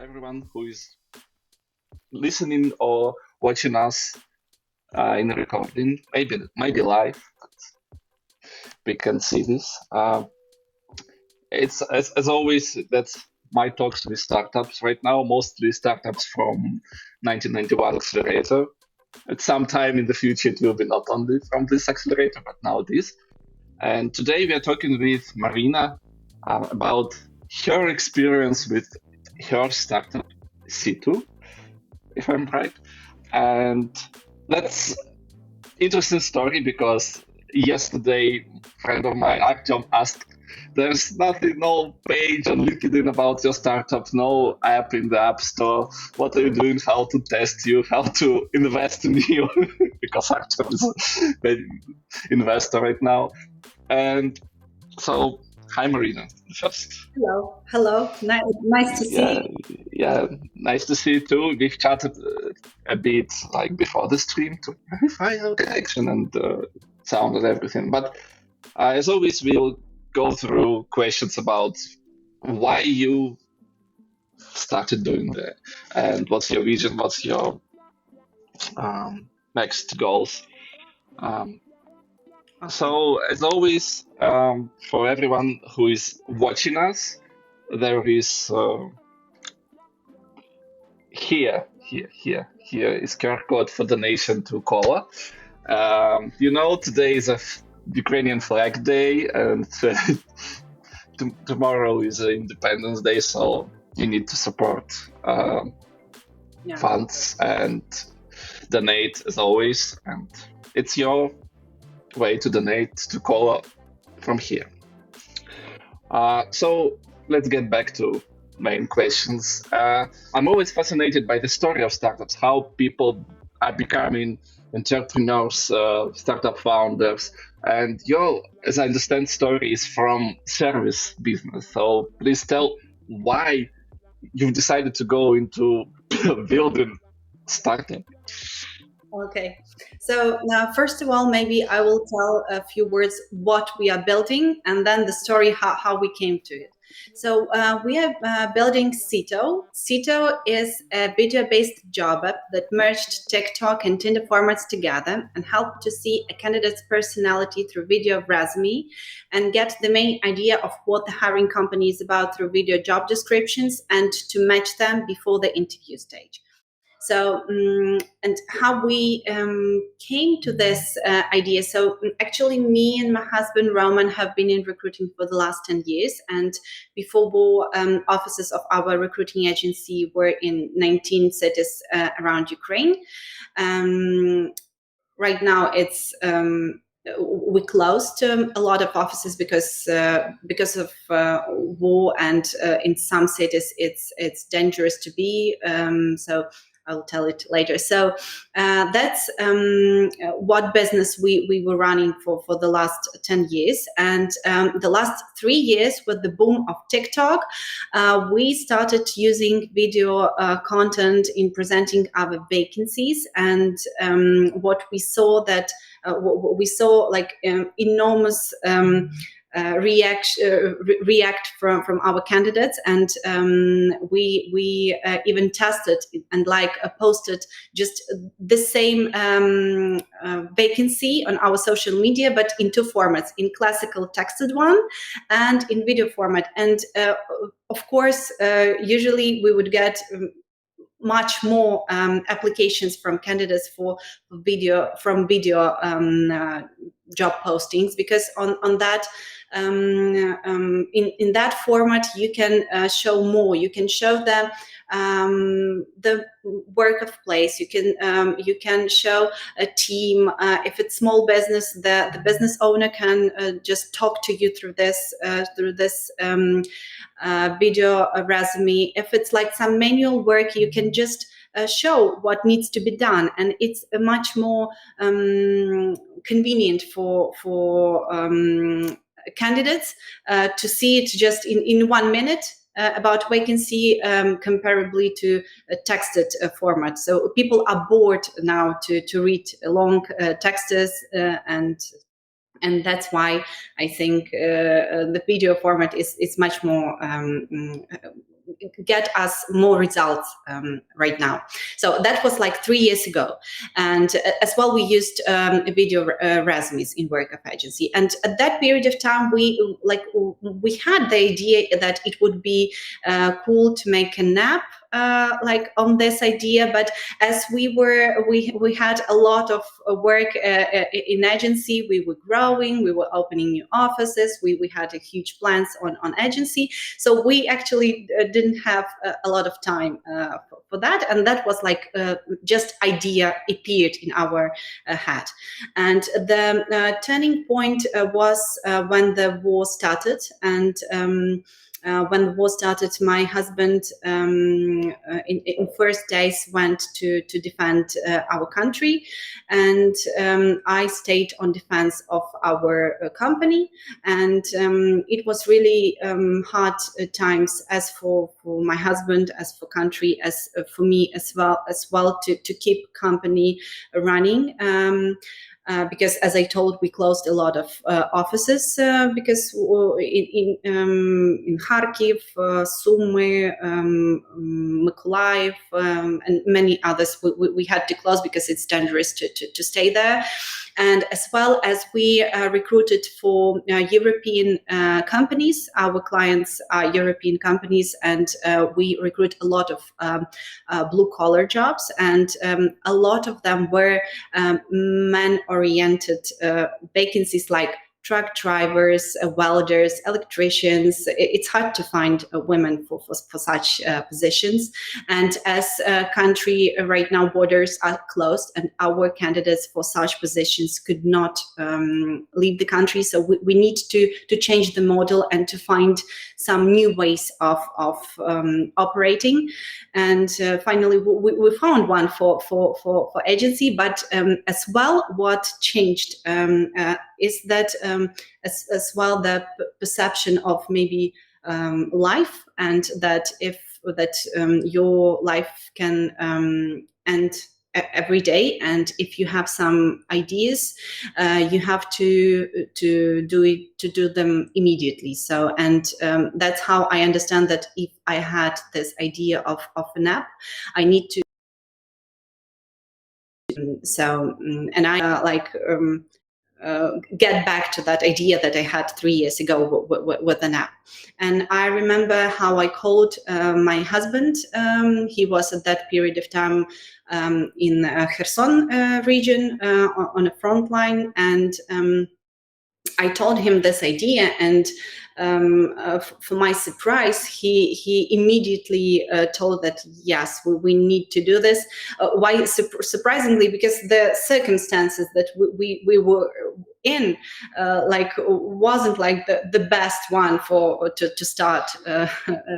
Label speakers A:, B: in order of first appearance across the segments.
A: everyone who is listening or watching us in a recording, maybe live. We can see this. It's as always. That's my talks with startups right now. Mostly startups from 1991 accelerator. At some time in the future, it will be not only from this accelerator, but now this. And today we are talking with Maryna about her experience with her startup, Seeto, if I'm right. And that's interesting story because yesterday, a friend of mine, Artyom, asked, there's nothing, no page on LinkedIn about your startup, no app in the App Store. What are you doing? How to test you? How to invest in you? Because Artyom is an investor right now. And so, hi, Maryna. First,
B: Hello. Nice to see you.
A: yeah, nice to see you too. We've chatted a bit like before the stream to verify our connection and sound and everything. But as always, we'll go through questions about why you started doing that and what's your vision, what's your next goals. Um, So, as always, for everyone who is watching us, there is here is QR code for donation to Kola. Today is a Ukrainian flag day, and tomorrow is Independence Day, so you need to support funds and donate as always, and it's your way to donate to Kola from here. So let's get back to main questions. I'm always fascinated by the story of startups, how people are becoming entrepreneurs, startup founders, and your, as I understand, story is from service business. So please tell why you've decided to go into building startup.
B: Okay. So now, first of all, maybe I will tell a few words what we are building, and then the story how we came to it. So we are building Seeto. Seeto is a video-based job app that merged TikTok and Tinder formats together and helped to see a candidate's personality through video resume and get the main idea of what the hiring company is about through video job descriptions and to match them before the interview stage. So, and how we came to this idea. So, actually, me and my husband Roman have been in recruiting for the last 10 years. And before war, offices of our recruiting agency were in 19 cities around Ukraine. Right now, it's we closed a lot of offices because of war, and in some cities it's dangerous to be. So I'll tell it later. So that's what business we were running for the last 10 years. And the last 3 years, with the boom of TikTok, we started using video content in presenting our vacancies. And what we saw that like enormous react from our candidates, and we even tested and posted just the same vacancy on our social media, but in two formats: in classical texted one and in video format. And of course, usually we would get much more applications from candidates for video job postings, because on that in that format you can show more. You can show them the workplace. You can show a team. If it's small business, the business owner can just talk to you through this video resume. If it's like some manual work, you can just show what needs to be done, and it's much more convenient for candidates to see it just in 1 minute about vacancy, comparably to a texted format. So people are bored now to read long texts, and that's why I think the video format is much more get us more results right now. So that was like 3 years ago. And as well, we used video resumes in Work of Agency. And at that period of time, we had the idea that it would be cool to make an app like on this idea. But as we had a lot of work in agency, we were growing, we were opening new offices, we had a huge plans on agency. So we actually didn't have a lot of time for that. And that was like just idea appeared in our head. And the turning point was when the war started. And when the war started, my husband in first days went to defend our country, and I stayed on defense of our company. And it was really hard times, as for my husband, as for country, as for me as well to keep company running. Because, as I told, we closed a lot of offices because in Kharkiv, Sumy, Mykolaiv, and many others, we had to close because it's dangerous to stay there. And as well as we recruited for European companies. Our clients are European companies, and we recruit a lot of blue-collar jobs, and a lot of them were man-oriented vacancies, like truck drivers, welders, electricians. It's hard to find women for such positions. And as a country right now, borders are closed, and our candidates for such positions could not leave the country. So we need to change the model and to find some new ways of operating. And finally, we found one for agency. But as well, what changed is that as well the perception of maybe life, and that your life can end every day, and if you have some ideas, you have to do them immediately. So, and that's how I understand that if I had this idea of an app, I need to. So, and I get back to that idea that I had 3 years ago with an app. And I remember how I called my husband. He was at that period of time in Kherson region on a front line. And I told him this idea, and for my surprise, he immediately told that yes, we need to do this. Why? Surprisingly, because the circumstances that we were in wasn't like the best one to start a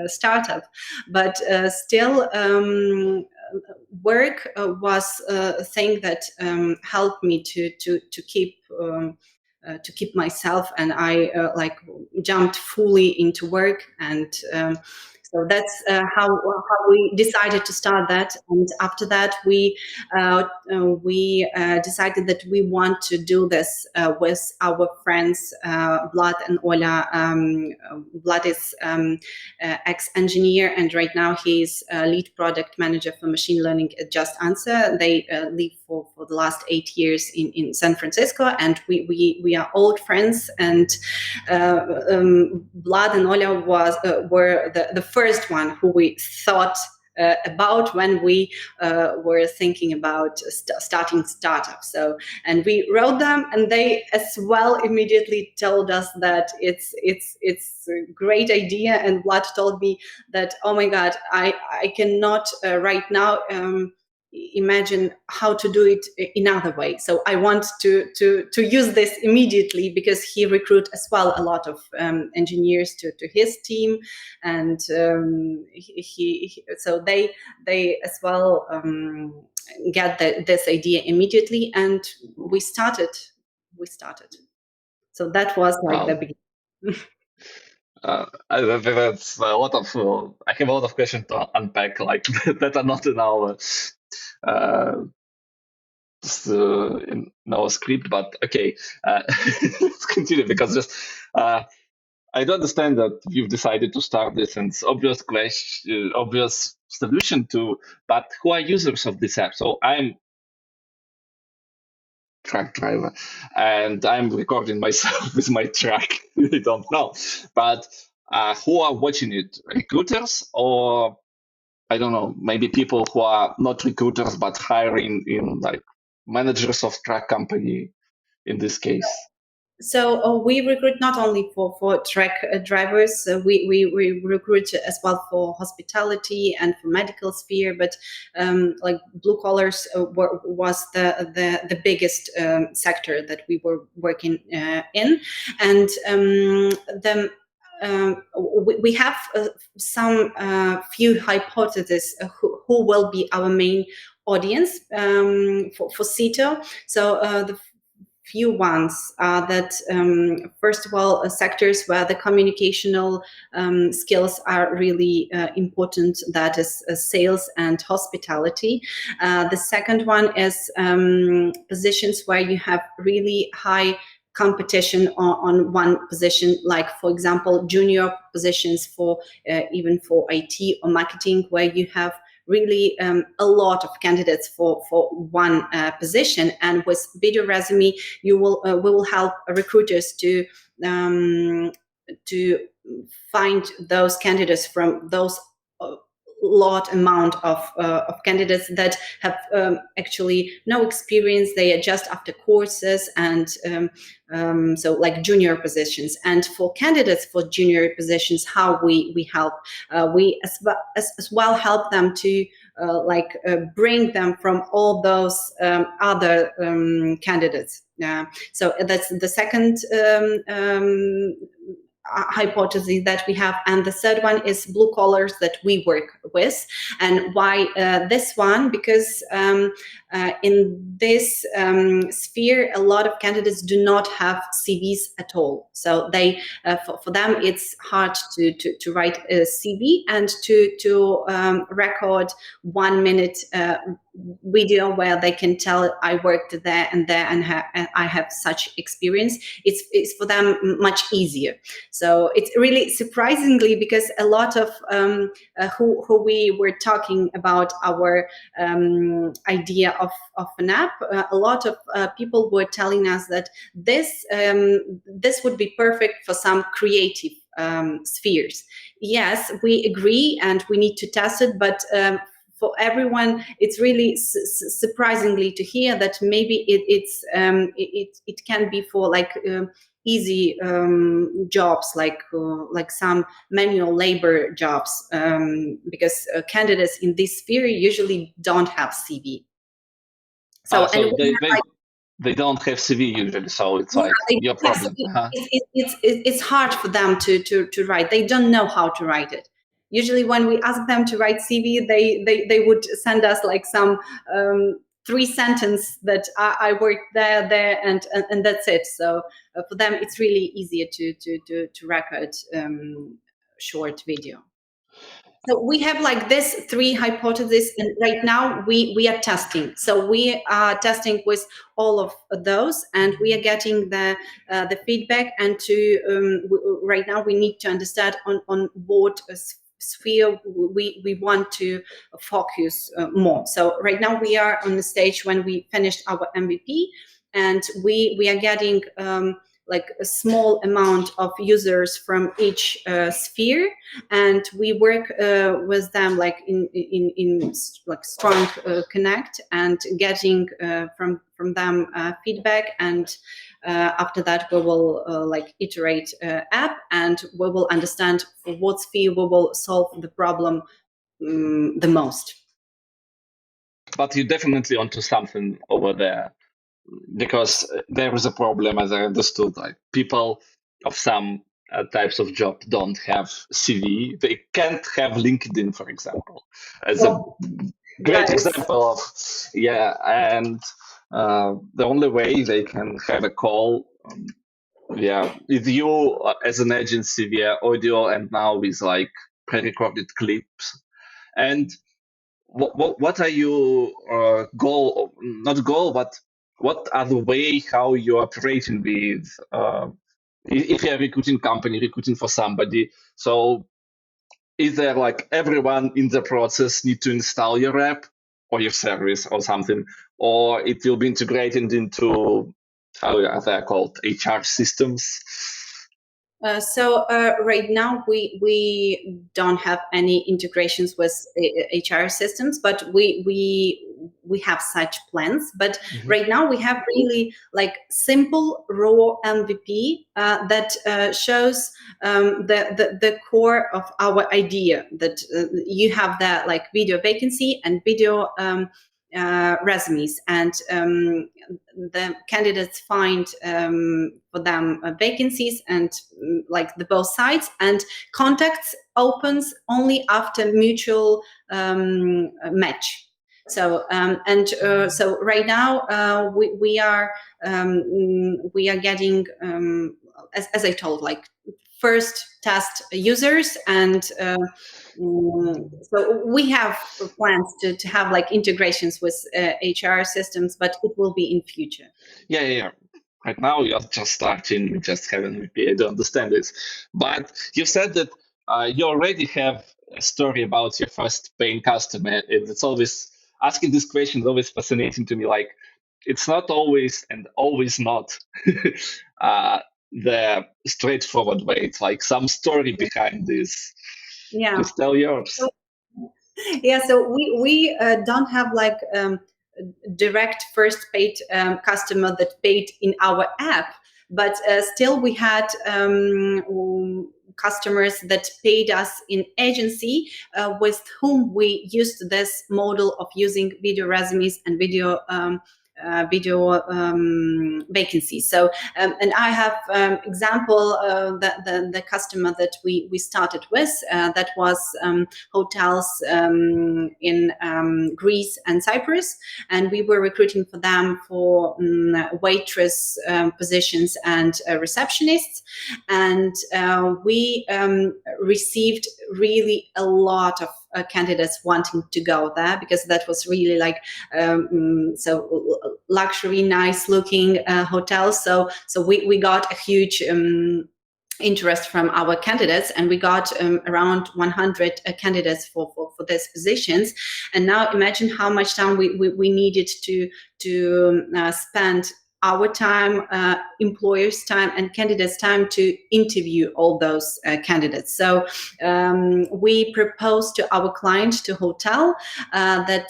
B: startup, but still. Work was a thing that helped me to keep myself, and I jumped fully into work. And so that's how we decided to start that. And after that, we decided that we want to do this with our friends Vlad and Ola. Vlad is ex-engineer, and right now he's lead product manager for machine learning at Just Answer. They live for the last 8 years in San Francisco, and we are old friends. And Vlad and Ola were the first one who we thought about when we were thinking about starting startups. So, and we wrote them, and they as well immediately told us that it's a great idea. And Vlad told me that, oh my God, I cannot right now imagine how to do it in other way. So I want to use this immediately, because he recruit as well a lot of engineers to his team, and so they as well get this idea immediately, and we started. So that was like the beginning.
A: I think that's a lot of. I have a lot of questions to unpack, like that are not in our in our script. But okay, let's continue, because just I do understand that you've decided to start this, and it's obvious question, obvious solution to. But who are users of this app? So I'm truck driver, and I'm recording myself with my truck. I don't know, but who are watching it? Recruiters, or I don't know, maybe people who are not recruiters but hiring in like managers of truck company in this case.
B: So we recruit not only for truck drivers, we recruit as well for hospitality and for medical sphere, but like blue collars was the biggest sector that we were working in. And the we have some few hypotheses who will be our main audience for Seeto. So the few ones are that first of all sectors where the communicational skills are really important, that is sales and hospitality. The second one is positions where you have really high competition on one position, like for example junior positions for even for IT or marketing, where you have really a lot of candidates for one position. And with video resume, you will we will help recruiters to find those candidates from those lot amount of candidates that have actually no experience. They are just after courses, and so like junior positions. And for candidates for junior positions, how we help, we as well help them to bring them from all those other candidates. So that's the second hypothesis that we have. And the third one is blue collars that we work with. And why this one? Because in this sphere, a lot of candidates do not have CVs at all. So they, for them, it's hard to write a CV and to record 1 minute video where they can tell I worked there and there and I have such experience. It's for them much easier. So it's really surprisingly, because a lot of who we were talking about our idea of an app, a lot of people were telling us that this would be perfect for some creative spheres. Yes, we agree, and we need to test it, but for everyone, it's really surprisingly to hear that maybe it can be for like easy jobs, like some manual labor jobs, because candidates in this sphere usually don't have CV. So
A: So they don't have CV usually, so it's like your problem.
B: it's hard for them to write. They don't know how to write it. Usually when we ask them to write CV, they would send us like some 3 sentence that I worked there, and that's it. So for them, it's really easier to record short video. So we have like this 3 hypotheses, and right now we are testing. So we are testing with all of those, and we are getting the feedback. And right now we need to understand on what sphere we want to focus more. So right now we are on the stage when we finished our MVP, and we are getting like a small amount of users from each sphere, and we work with them like in like strong connect, and getting from them feedback. And after that we will like iterate app, and we will understand for what sphere we will solve the problem the most.
A: But you're definitely onto something over there, because there is a problem, as I understood. Like people of some types of job don't have CV. They can't have LinkedIn, for example, as a great example of and the only way they can have a call with you as an agency via audio, and now with like pre-recorded clips. And what are your goal, not goal, but what are the way how you're operating with if you're a recruiting company recruiting for somebody, so is there like everyone in the process need to install your app or your service or something, or it will be integrated into how are they called, HR systems?
B: Right now we don't have any integrations with HR systems, but we have such plans. But
A: Mhm.
B: right now we have really like simple raw MVP that shows the core of our idea, that you have that like video vacancy and video resumes, and the candidates find for them vacancies and like the both sides, and contacts opens only after mutual match. So right now we are getting as I told, like first test users, and so we have plans to have like integrations with HR systems, but it will be in future.
A: Yeah. Right now, you're just starting, we just have an VPA, I don't understand this. But you said that you already have a story about your first paying customer. And it's always, asking this question is always fascinating to me. Like, it's not always and always not uh, the straightforward way. It's like some story behind this.
B: Yeah.
A: Please tell yours.
B: Yeah, so we don't have like direct first paid customer that paid in our app, but still we had customers that paid us in agency, with whom we used this model of using video resumes and video vacancies. So, and I have example the customer that we started with, that was hotels in Greece and Cyprus, and we were recruiting for them for waitress positions and receptionists, and we received really a lot of candidates wanting to go there, because that was really like so luxury, nice looking hotels. So we got a huge interest from our candidates, and we got around 100 candidates for these positions. And now imagine how much time we needed to spend, our time, employers' time, and candidates' time to interview all those candidates. So we proposed to our client, to hotel, that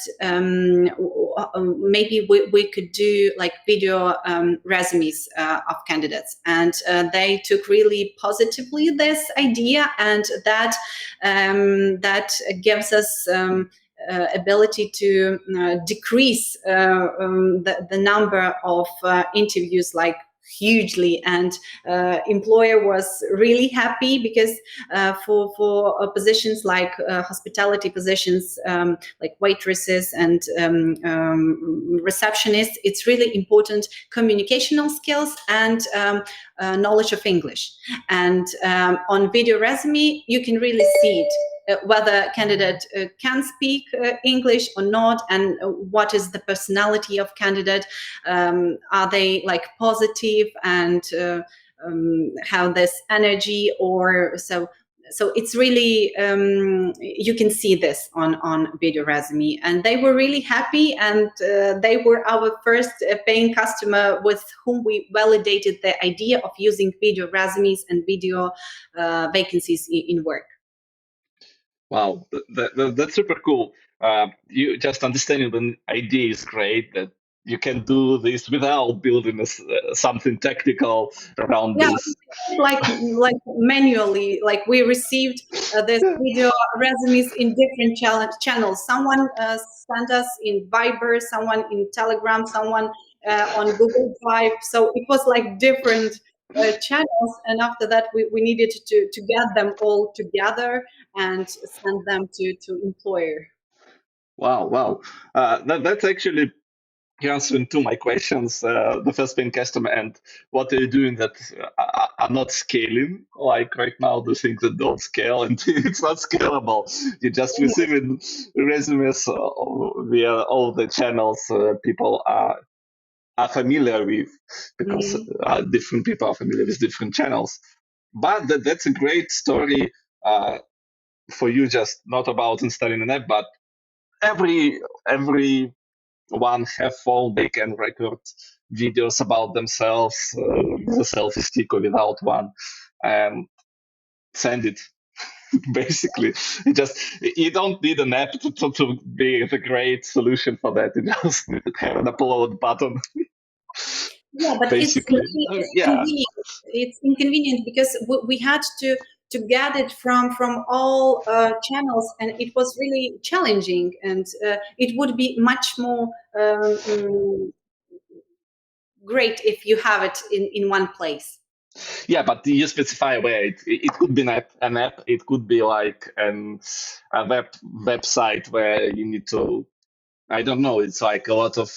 B: maybe we could do like video resumes of candidates, and they took really positively this idea, and that gives us ability to decrease the number of interviews like hugely. And employer was really happy, because for positions like hospitality positions, like waitresses and receptionists, it's really important communicational skills and knowledge of English. And on video resume, you can really see it, whether candidate can speak English or not, and what is the personality of candidate. Are they like positive and have this energy, or so? So it's really you can see this on video resume, and they were really happy, and they were our first paying customer with whom we validated the idea of using video resumes and video vacancies in work.
A: Wow, that's super cool. You just understanding the idea is great that you can do this without building something technical around
B: Yeah,
A: this.
B: like manually, like we received this video resumes in different channels. Someone sent us in Viber, someone in Telegram, someone on Google Drive. So it was like different channels, and after that we needed to get them all together and send them to employer.
A: Wow. That's actually answering to my questions. The first paying customer and what are you doing that are not scaling? Like right now, the things that don't scale and it's not scalable. You're just receiving resumes via all the channels people are are familiar with, because
B: Mm.
A: different people are familiar with different channels. But that's a great story for you, just not about installing an app, but every one have phone, they can record videos about themselves with a selfie stick or without one, and send it. Basically, you don't need an app to be the great solution for that. You just need to have an upload button.
B: Yeah, but it's
A: Basically,
B: really it's
A: yeah.
B: convenient. It's inconvenient because we had to get it from all channels, and it was really challenging. And it would be much more great if you have it in one place.
A: Yeah, but you specify where it could be an app. It could be like a website where you need to. I don't know. It's like a lot of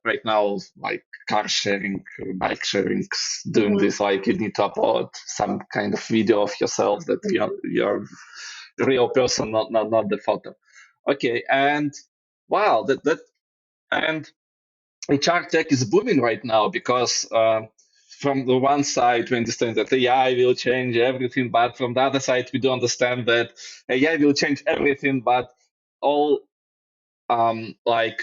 A: right now, like car sharing, bike sharing, doing
B: Mhm.
A: this. Like you need to upload some kind of video of yourself that you're a real person, not the photo. Okay, and wow, that and HR tech is booming right now because from the one side we understand that AI will change everything, but from the other side we do understand that AI will change everything, but all like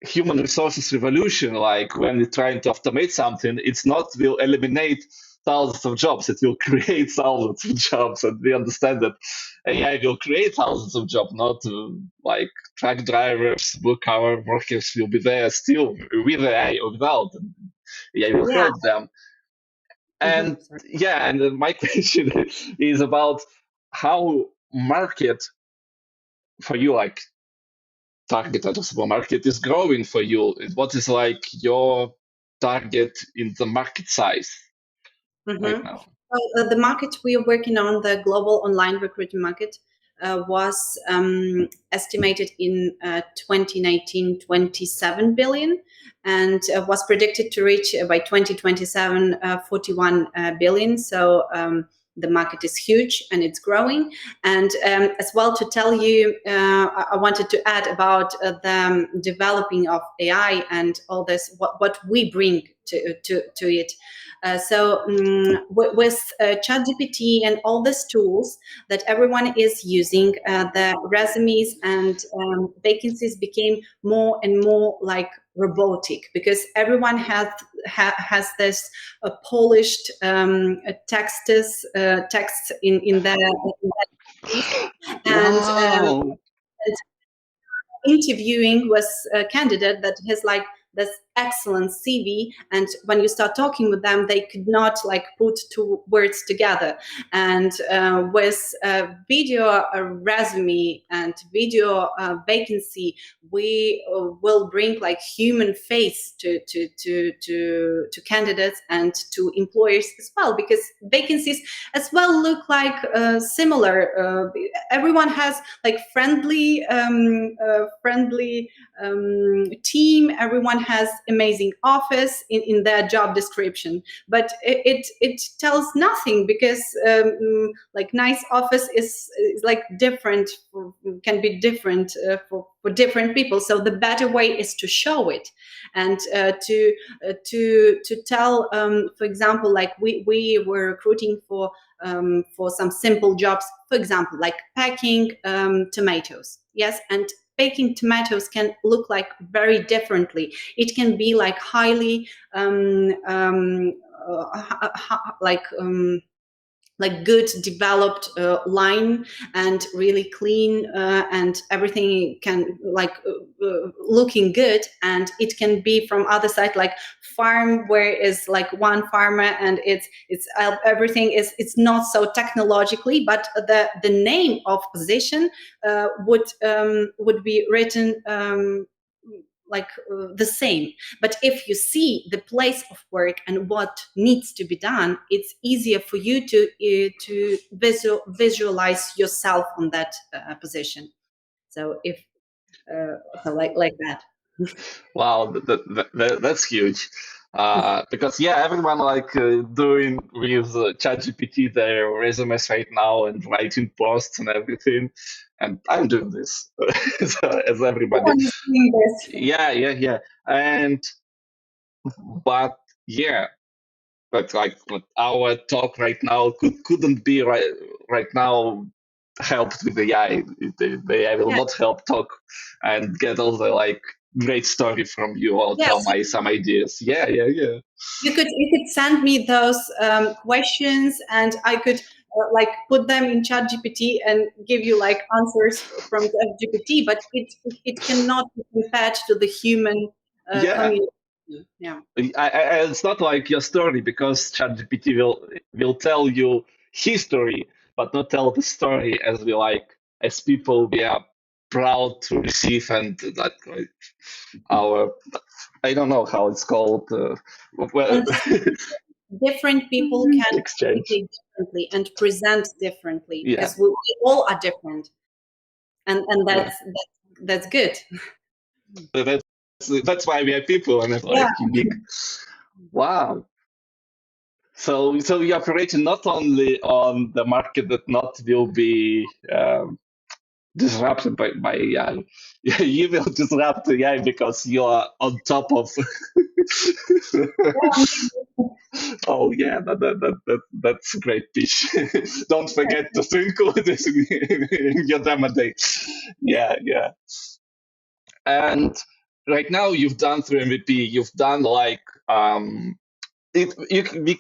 A: human resources revolution, like when you're trying to automate something, it's not will eliminate thousands of jobs, it will create thousands of jobs. And we understand that AI will create thousands of jobs, not like truck drivers, blue collar workers will be there still with AI or without. And AI will
B: Yeah.
A: help them.
B: Mhm.
A: And
B: Sorry.
A: yeah, and my question is about how market for you, like target addressable market is growing for you. What is like your target in the market size right
B: Mm-hmm.
A: now?
B: Well, the market we are working on, the global online recruiting market, was estimated in 2019 27 billion, and was predicted to reach by 2027 41 billion. So the market is huge and it's growing. And as well, to tell you, I wanted to add about the developing of AI and all this, what we bring to it. With ChatGPT and all these tools that everyone is using, the resumes and vacancies became more and more like robotic, because everyone has this polished text in their and
A: Wow.
B: interviewing with a candidate that has like this excellent CV, and when you start talking with them, they could not like put two words together. And with video resume and video vacancy, we will bring like human face to candidates and to employers as well, because vacancies as well look like similar. Everyone has like friendly team. Everyone has amazing office in their job description, but it tells nothing, because like nice office is like different, can be different for different people. So the better way is to show it, and to tell, for example, like we were recruiting for some simple jobs, for example, like packing tomatoes. Yes, and baking tomatoes can look like very differently. It can be like highly like good developed line, and really clean, and everything can like looking good. And it can be from other side, like farm, where is like one farmer, and it's everything is, it's not so technologically, but the name of position would be written like the same. But if you see the place of work and what needs to be done, it's easier for you to visualize yourself on that position. So if so like that.
A: Wow, that's huge. Because everyone like doing with ChatGPT their resumes right now and writing posts and everything, and I'm doing this as everybody.
B: Everyone is doing this.
A: Yeah, and but yeah, but like our talk right now couldn't be right now helped with the AI. The AI will
B: Yeah.
A: not help talk and get all the like great story from you or tell
B: Yes,
A: my some ideas. Yeah.
B: you could send me those questions, and I could like put them in ChatGPT and give you like answers from ChatGPT, but it cannot be compared to the human
A: Yeah,
B: communication. Yeah.
A: it's not like your story because ChatGPT will tell you history, but not tell the story as we like as people we are proud to receive and that like, our I don't know how it's called well
B: And different people can
A: exchange.
B: communicate differently and present differently
A: Yeah,
B: because we all are different, and
A: yeah.
B: that's good.
A: That's that's why we are people and it's
B: Yeah.
A: like unique. Wow. So we operate not only on the market that not will be disrupted by AI. You will disrupt AI because you are on top of. Oh yeah, that's a great pitch. Don't forget to include this in your demo day. Yeah. And right now you've done through MVP. You've done like we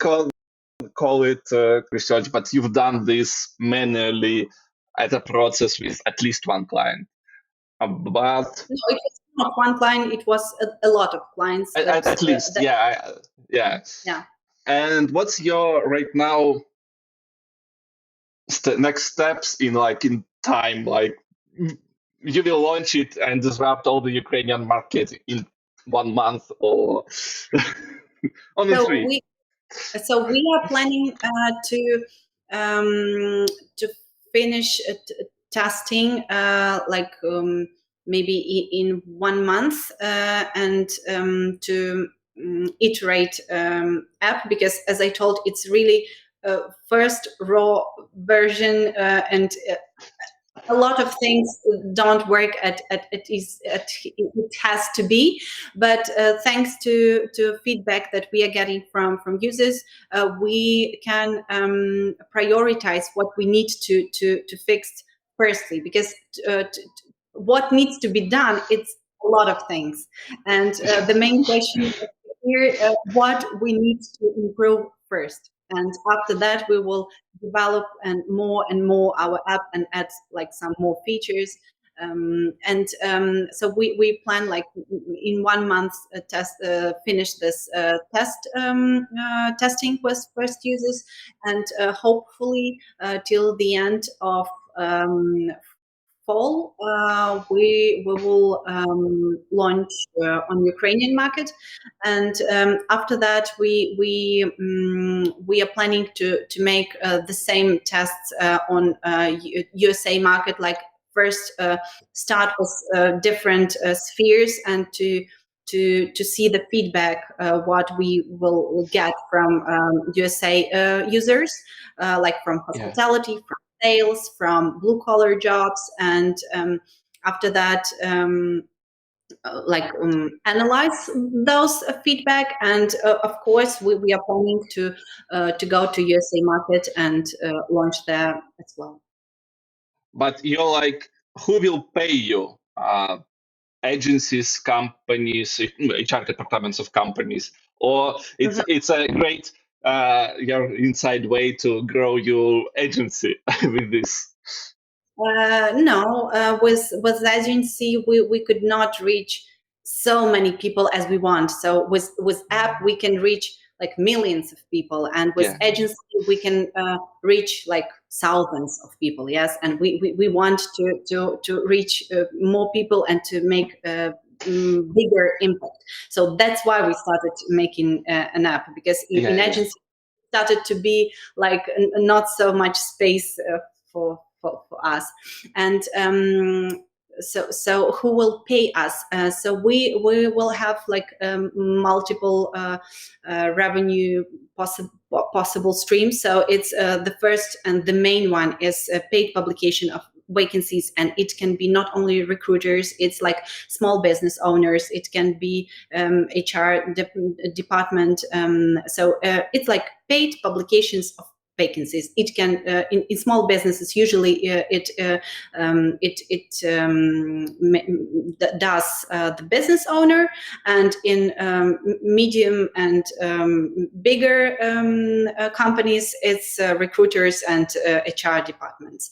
A: call it research, but you've done this manually at a process with at least one client. But
B: No, it was not one client, it was a lot of clients, but
A: at least,
B: that,
A: yeah.
B: yeah.
A: And what's your right now next steps in like in time? Like you will launch it and disrupt all the Ukrainian market in 1 month or only
B: So
A: three?
B: we are planning to finish testing like maybe in 1 month, and to iterate app, because as I told, it's really first raw version, and a lot of things don't work at it has to be, but thanks to feedback that we are getting from users, we can prioritize what we need to fix firstly, because what needs to be done, it's a lot of things, and the main question here, what we need to improve first, and after that we will develop and more our app and add like some more features, and so we plan like in 1 month test finish this testing with first users, and hopefully till the end of fall, we will launch on Ukrainian market, and after that we are planning to make the same tests on USA market. Like first, start with different spheres, and to see the feedback what we will get from USA users, like from
A: Yeah.
B: hospitality, from sales, from blue collar jobs, and after that analyze those feedback, and of course we are planning to go to USA market and launch there as well.
A: But you're like, who will pay you? Agencies, companies, HR departments of companies, or
B: Mhm.
A: it's a great your inside way to grow your agency with this.
B: No, with the agency we could not reach so many people as we want. So with app we can reach like millions of people, and with
A: Yeah,
B: agency we can reach like thousands of people. Yes, and we want to reach more people and to make bigger impact. So that's why we started making an app, because in
A: yeah.
B: agency started to be like not so much space for us, and so who will pay us? So we will have like multiple revenue possible streams. So it's the first and the main one is a paid publication of vacancies, and it can be not only recruiters, it's like small business owners, it can be HR department. So it's like paid publications of vacancies. It can in small businesses usually does the business owner, and in medium and bigger companies it's recruiters and HR departments.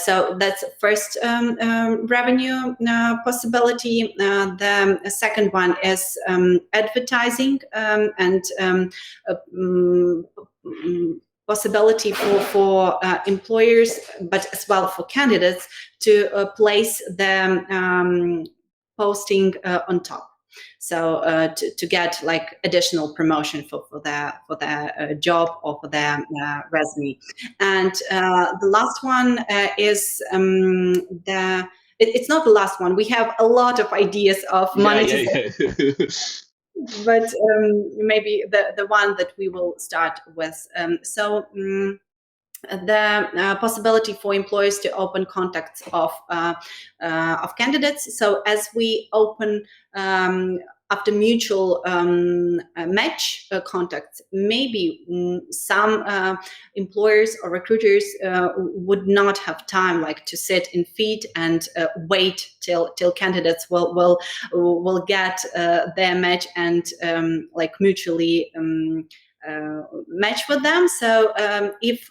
B: So that's first revenue possibility. The second one is advertising and possibility for employers, but as well for candidates to place the posting on top. So to get like additional promotion for the job or for their resume. And the last one is it's not the last one. We have a lot of ideas of monetization.
A: Yeah.
B: But maybe the one that we will start with. The possibility for employers to open contacts of candidates. So as we open after mutual match contacts, maybe some employers or recruiters would not have time like to sit in feet and wait till candidates will get their match and like mutually match with them. So if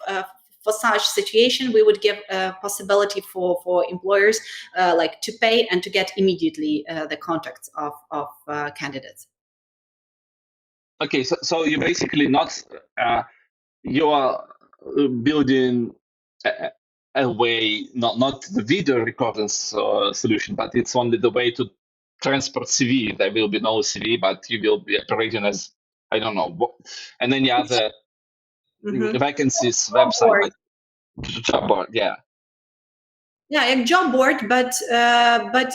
B: for such situation, we would give a possibility for employers like to pay and to get immediately the contacts of candidates.
A: Okay, so you're basically not you are building a way, not the video recording solution, but it's only the way to transport CV. There will be no CV, but you will be operating as, I don't know, and any other vacancies website, like job board. Yeah.
B: Yeah, a job board, but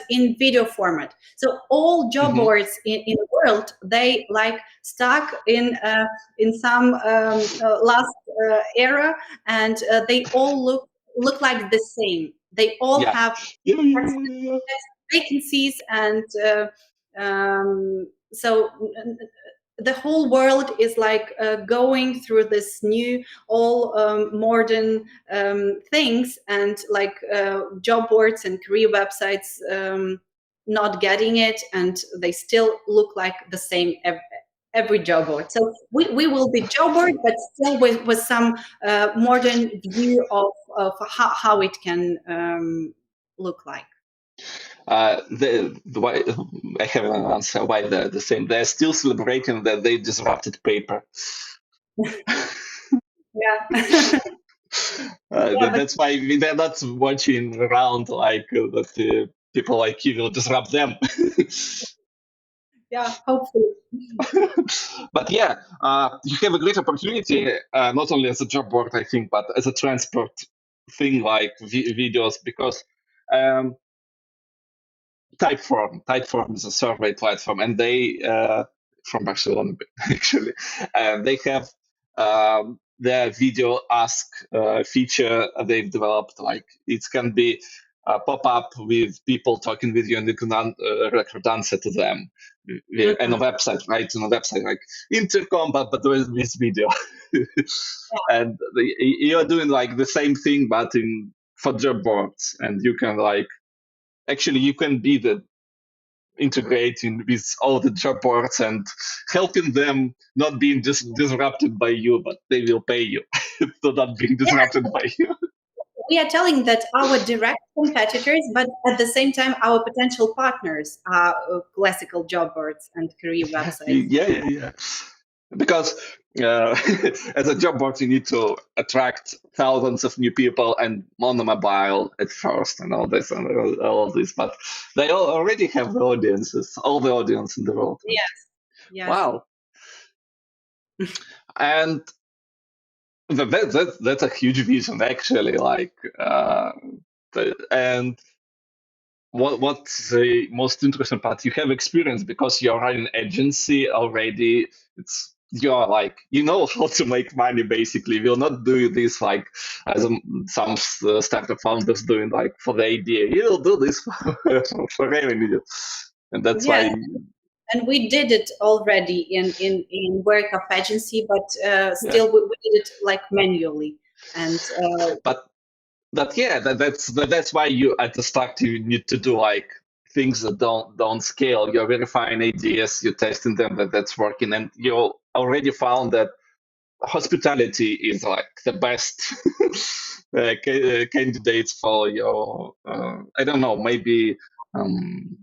B: in video format. So all job boards in the world, they like stuck in some last era, and they all look like the same. They all have vacancies, and so the whole world is like going through this new all modern things, and like job boards and career websites not getting it, and they still look like the same every job board. So we will be job board, but still with some modern view of how it can look like.
A: The why I have an answer why they're the same. They're still celebrating that they disrupted paper.
B: Yeah.
A: That's why they're not watching around like that. People like you will disrupt them.
B: Yeah, hopefully.
A: But yeah, you have a great opportunity, not only as a job board, I think, but as a transport thing like videos, because Typeform is a survey platform, and they from Barcelona actually, and they have their video ask feature they've developed. Like it can be pop up with people talking with you, and you can record answer to them. And a website, right? On a website like intercom, but with video, and you're doing like the same thing, but in for job boards, and you can like actually you can be the integrating with all the job boards and helping them not being just disrupted by you, but they will pay you so not being disrupted by you.
B: We are telling that our direct competitors, but at the same time, our potential partners are classical job boards and career websites.
A: Yeah. Because as a job board, you need to attract thousands of new people and on the mobile at first, and all this and all this. But they already have the audiences, all the audience in the world.
B: Yes.
A: Wow. And that's a huge vision, actually. Like, and what's the most interesting part? You have experience because you're running agency already. It's you're like you know how to make money basically. We'll not do this like as some startup founders doing like for the idea. You'll do this for revenue, and that's
B: Yes,
A: why.
B: and we did it already in work of agency, but
A: Yeah,
B: still we did it like manually. And
A: but yeah, that's why you at the start you need to do like things that don't scale. You're verifying ideas, you're testing them that's working, and you already found that hospitality is like the best candidates for your I don't know, maybe um,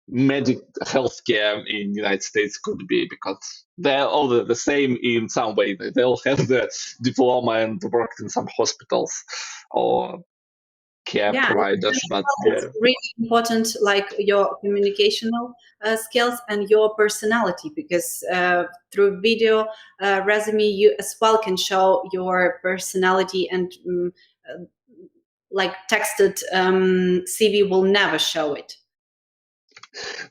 A: medic healthcare in United States could be because they're all the same in some way. They all have the diploma and worked in some hospitals or care
B: yeah,
A: providers, but
B: it's
A: yeah.
B: really important, like your communicational skills and your personality, because through video resume, you as well can show your personality, and uh, like texted CV will never show it.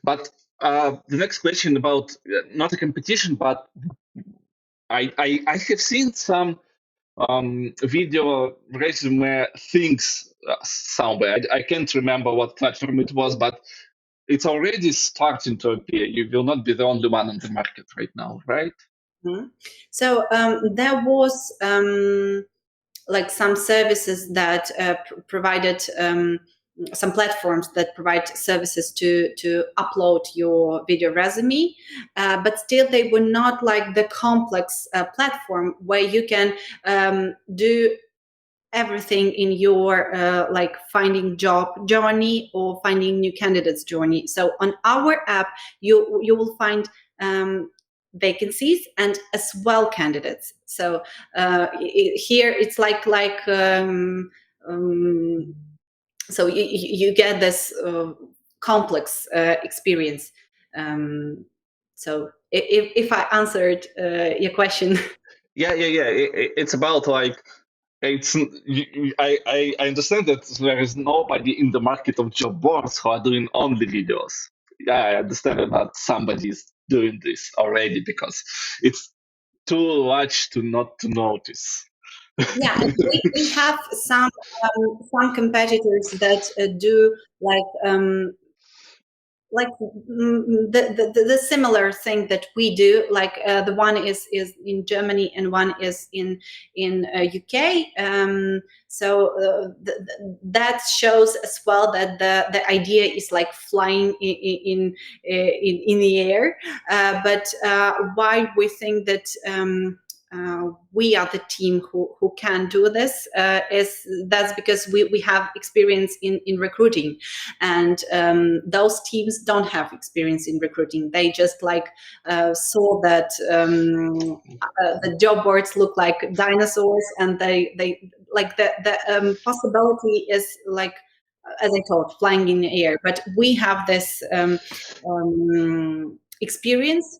A: But the next question about not a competition, but I have seen some video resume things somewhere. I can't remember what platform it was, but it's already starting to appear. You will not be the only one on the market right now, right?
B: Mhm. So there was like some services that provided some platforms that provide services to upload your video resume, but still they were not like the complex platform where you can do everything in your like finding job journey or finding new candidates journey. So on our app, you will find vacancies and as well candidates. So here it's um, so you get this complex experience. Um, so if I answered your question.
A: Yeah. It's about like it's. I understand that there is nobody in the market of job boards who are doing only videos. Yeah, I understand that somebody's doing this already because it's too large to not to notice.
B: Yeah, and we have some competitors that do like the similar thing that we do. Like the one is in Germany and one is in UK. So that shows as well that the idea is like flying in the air. But why we think that we are the team who can do this is that's because we have experience in recruiting, and those teams don't have experience in recruiting. They just like saw that the job boards look like dinosaurs, and they like the possibility is like, as I told, flying in the air. But we have this experience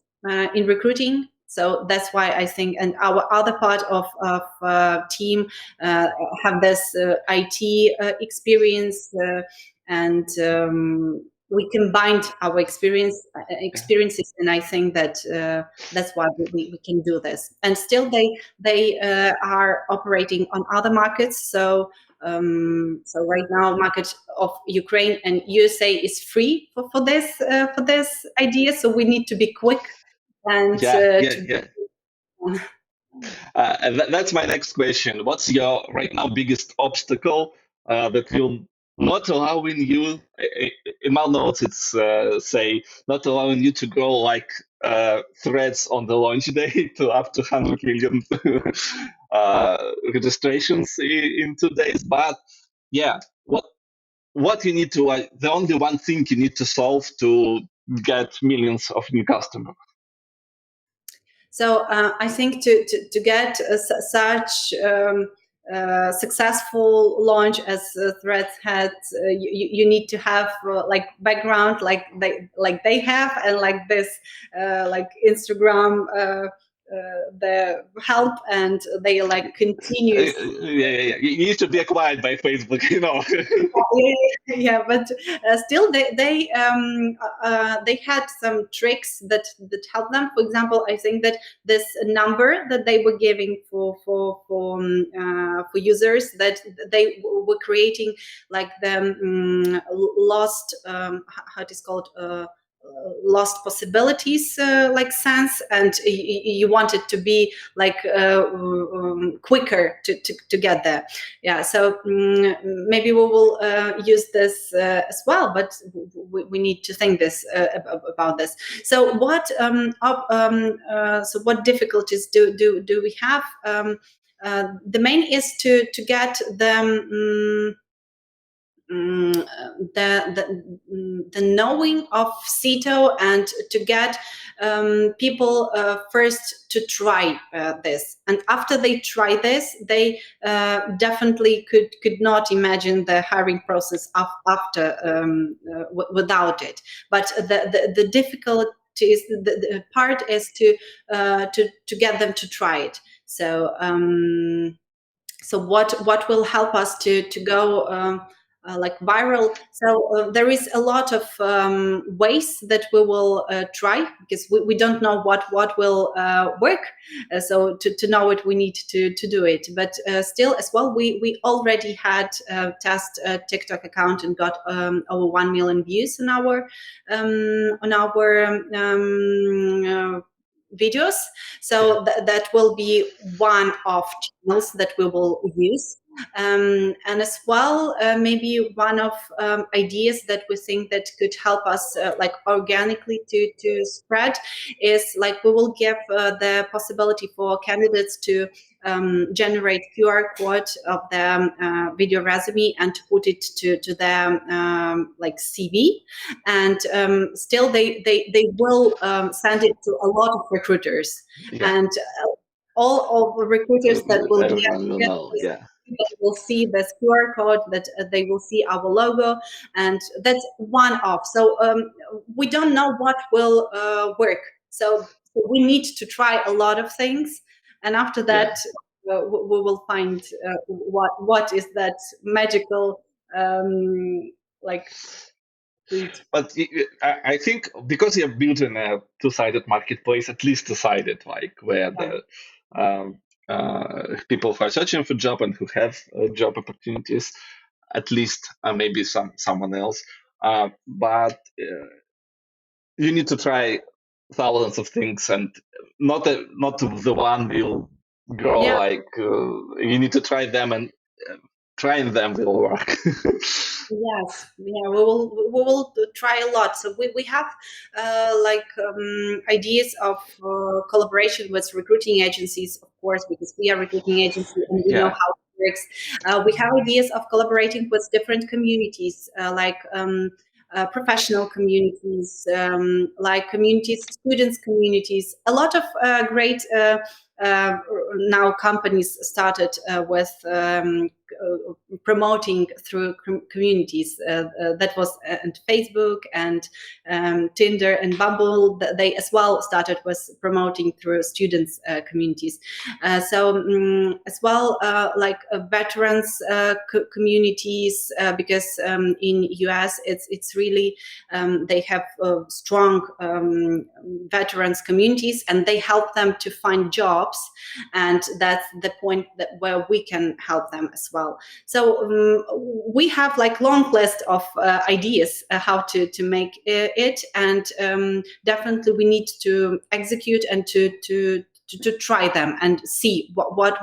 B: in recruiting. So that's why I think, and our other part of team uh, have this IT experience, and we combined our experiences, and I think that that's why we can do this. And still, they are operating on other markets. So so right now, market of Ukraine and USA is free for this idea. So we need to be quick and
A: Yeah, yeah,
B: to.
A: yeah. And that's my next question. What's your right now biggest obstacle that will not allowing you? In my notes, it's say not allowing you to grow like threads on the launch day to up to 100 million registrations in 2 days. But yeah, what you need to like the only one thing you need to solve to get millions of new customers.
B: So I think to get such successful launch as Threads had, you need to have like background like they have, and like this like Instagram the help, and they like continues.
A: Yeah. You need to be acquired by Facebook, you know.
B: Yeah, but still they had some tricks that help them. For example, I think that this number that they were giving for users, that they were creating like the lost, how it is called, lost possibilities, like sense, and you want it to be like quicker to get there. Yeah, so maybe we will use this as well, but we need to think this about this. So so what difficulties do we have? The main is to get them the knowing of Seeto, and to get people first to try this. And after they try this, they definitely could not imagine the hiring process after without it. But the difficulty is the part is to get them to try it. So so what will help us to go like viral? So there is a lot of ways that we will try, because we don't know what will work. So to know it, we need to do it. But still, as well, we already had test a TikTok account and got over 1 million views on our videos. So that will be one of channels that we will use. And as well, maybe one of ideas that we think that could help us like organically to spread is like we will give the possibility for candidates to generate QR code of the video resume and to put it to their like CV, and still they will send it to a lot of recruiters,
A: Yeah,
B: and all of the recruiters that will
A: everyone will
B: get
A: know.
B: this,
A: Yeah,
B: they will see this QR code, that they will see our logo, and that's one off. So we don't know what will work. So we need to try a lot of things, and after
A: yeah.
B: that, we will find what is that magical like tweet.
A: But I think because you have built in a two-sided marketplace, at least two-sided, like where the um, people who are searching for job and who have job opportunities, at least maybe someone else. But you need to try thousands of things, and not the one will grow.
B: Yeah.
A: Like you need to try them, and trying them will work.
B: Yes, yeah, we will try a lot. So we have like ideas of collaboration with recruiting agencies, of course, because we are recruiting agency and we know
A: Yeah,
B: how it works. We have ideas of collaborating with different communities, like professional communities, like communities, students communities. A lot of great. Now companies started with promoting through communities. That was and Facebook and Tinder and Bumble. They as well started with promoting through students communities. So as well, like veterans communities, because in US it's really they have strong veterans communities, and they help them to find jobs, and that's the point that where we can help them as well. So we have like long list of ideas how to make it, and definitely we need to execute and to try them and see what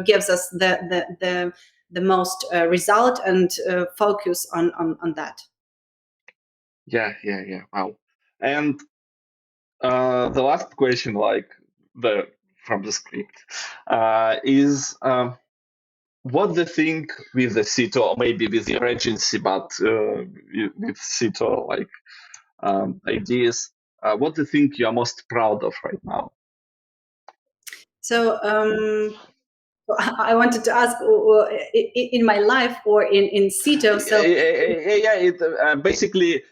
B: gives us the most result, and focus on that.
A: yeah. Wow. And the last question, like the from the script, is what the thing with the Seeto, or maybe with your agency, but with Seeto like ideas, what the thing you are most proud of right now?
B: So I wanted to ask in my life or in Seeto. So
A: Yeah, basically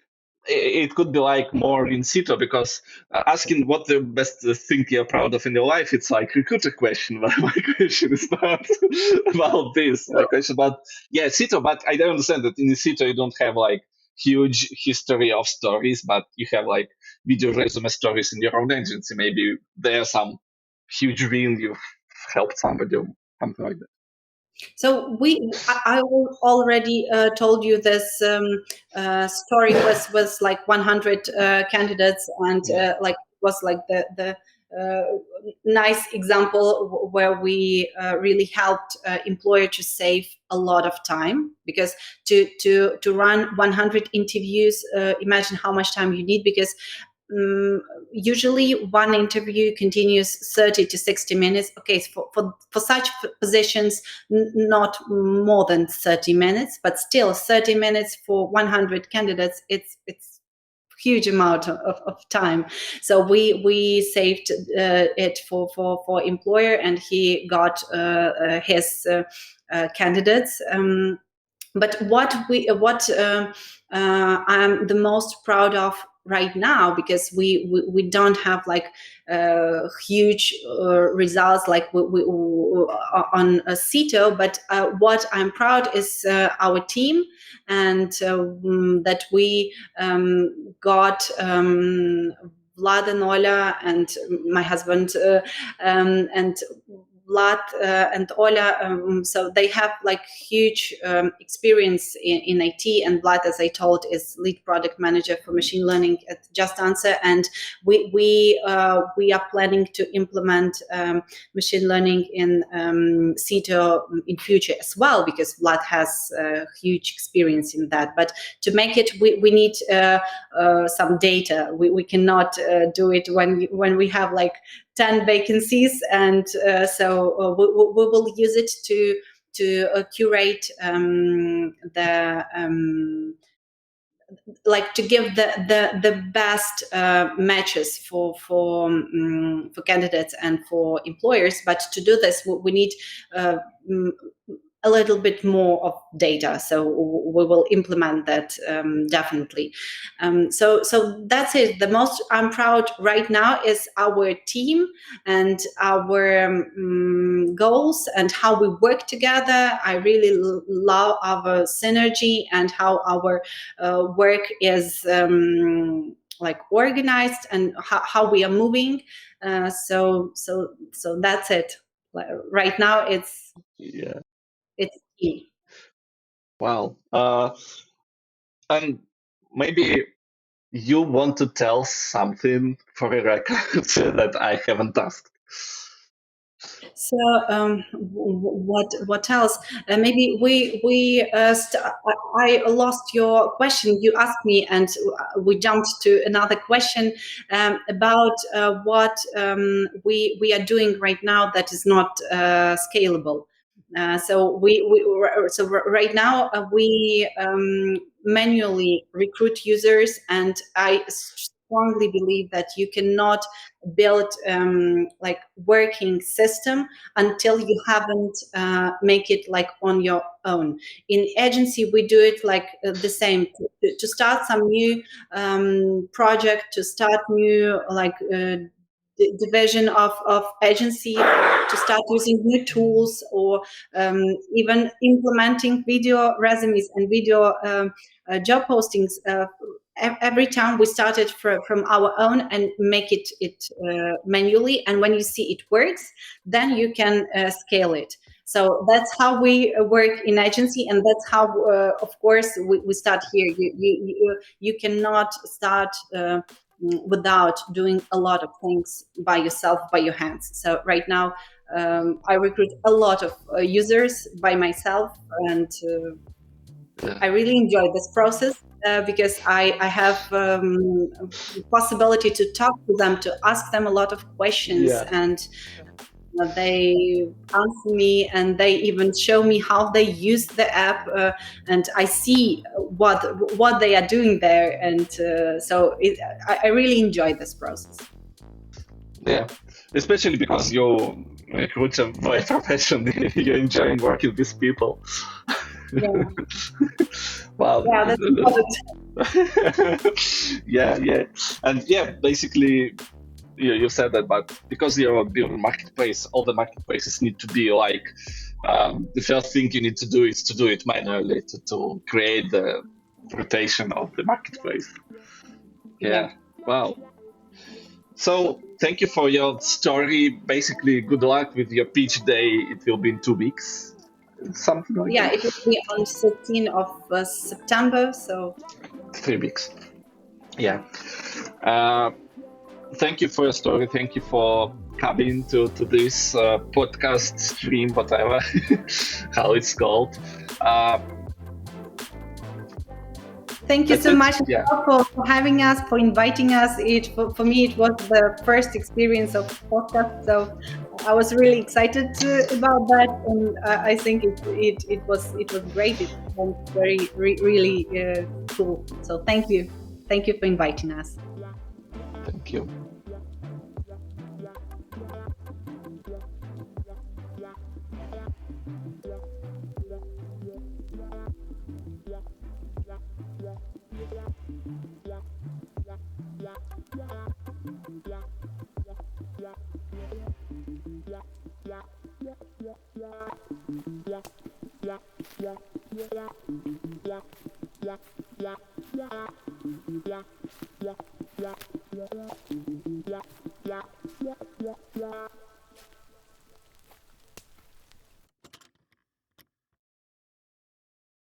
A: it could be like more in Seeto, because asking what the best thing you're proud of in your life, it's like recruiter question. My question is not about this. My question about, yeah, Seeto, but I don't understand that in Seeto you don't have like huge history of stories, but you have like video resume stories in your own agency. Maybe there are some huge win you've helped somebody or something like that.
B: So I already told you this story was like 100 candidates, and
A: Yeah.
B: like was like the nice example where we really helped employer to save a lot of time, because to run 100 interviews, imagine how much time you need, because um, usually one interview continues 30 to 60 minutes. Okay, so for such positions, not more than 30 minutes, but still 30 minutes for 100 candidates, it's huge amount of time. So we saved it for employer, and he got his candidates. But what I'm the most proud of right now, because we don't have like huge results like on Seeto, but what I'm proud is our team, and that we got Vlad and Ola and my husband, and Vlad and Ola, so they have like huge experience in IT, and Vlad, as I told, is lead product manager for machine learning at Just Answer, and we are planning to implement machine learning in Seeto in future as well, because Vlad has huge experience in that. But to make it, we need some data. We cannot do it when we have like 10 vacancies, and so we will use it to curate the like to give the best matches for candidates and for employers. But to do this, we need a little bit more of data, so we will implement that definitely. So that's it. The most I'm proud right now is our team and our goals and how we work together. I really love our synergy and how our work is like organized, and how we are moving. So that's it. Right now,
A: Yeah.
B: it's key.
A: Wow. And maybe you want to tell something for a record that I haven't asked.
B: So what else? Maybe I lost your question. You asked me, and we jumped to another question about what we are doing right now that is not scalable. So right now we manually recruit users, and I strongly believe that you cannot build like working system until you haven't make it like on your own. In agency, we do it like the same, to start some new project, to start new like division of agency, to start using new tools, or even implementing video resumes and video job postings. Every time we started from our own and make it manually, and when you see it works, then you can scale it. So that's how we work in agency, and that's how of course we start here. You cannot start without doing a lot of things by yourself, by your hands. So right now I recruit a lot of users by myself, and I really enjoy this process because I have possibility to talk to them, to ask them a lot of questions,
A: Yeah.
B: and they answer me, and they even show me how they use the app, and I see what they are doing there, and I really enjoy this process.
A: Yeah. Especially because you recruit a by profession, you're enjoying working with people.
B: Yeah,
A: Wow.
B: yeah, that's important.
A: Yeah, yeah, and yeah, basically, you said that, but because you're a marketplace, all the marketplaces need to be like, the first thing you need to do is to do it manually to create the rotation of the marketplace.
B: Yeah.
A: Yeah, wow. So thank you for your story. Basically, good luck with your pitch day. It will be in 2 weeks, something like
B: Yeah,
A: that.
B: it will be on 16th of September. So
A: 3 weeks.
B: yeah.
A: Yeah. Uh, Thank you for your story. Thank you for coming to this podcast stream, whatever how it's called. Uh,
B: Thank you
A: that's
B: so
A: it.
B: much
A: Yeah.
B: for having us, for inviting us. For me, it was the first experience of podcast, so I was really excited about that, and I think it was great. It went really cool. So thank you for inviting us.
A: Thank you.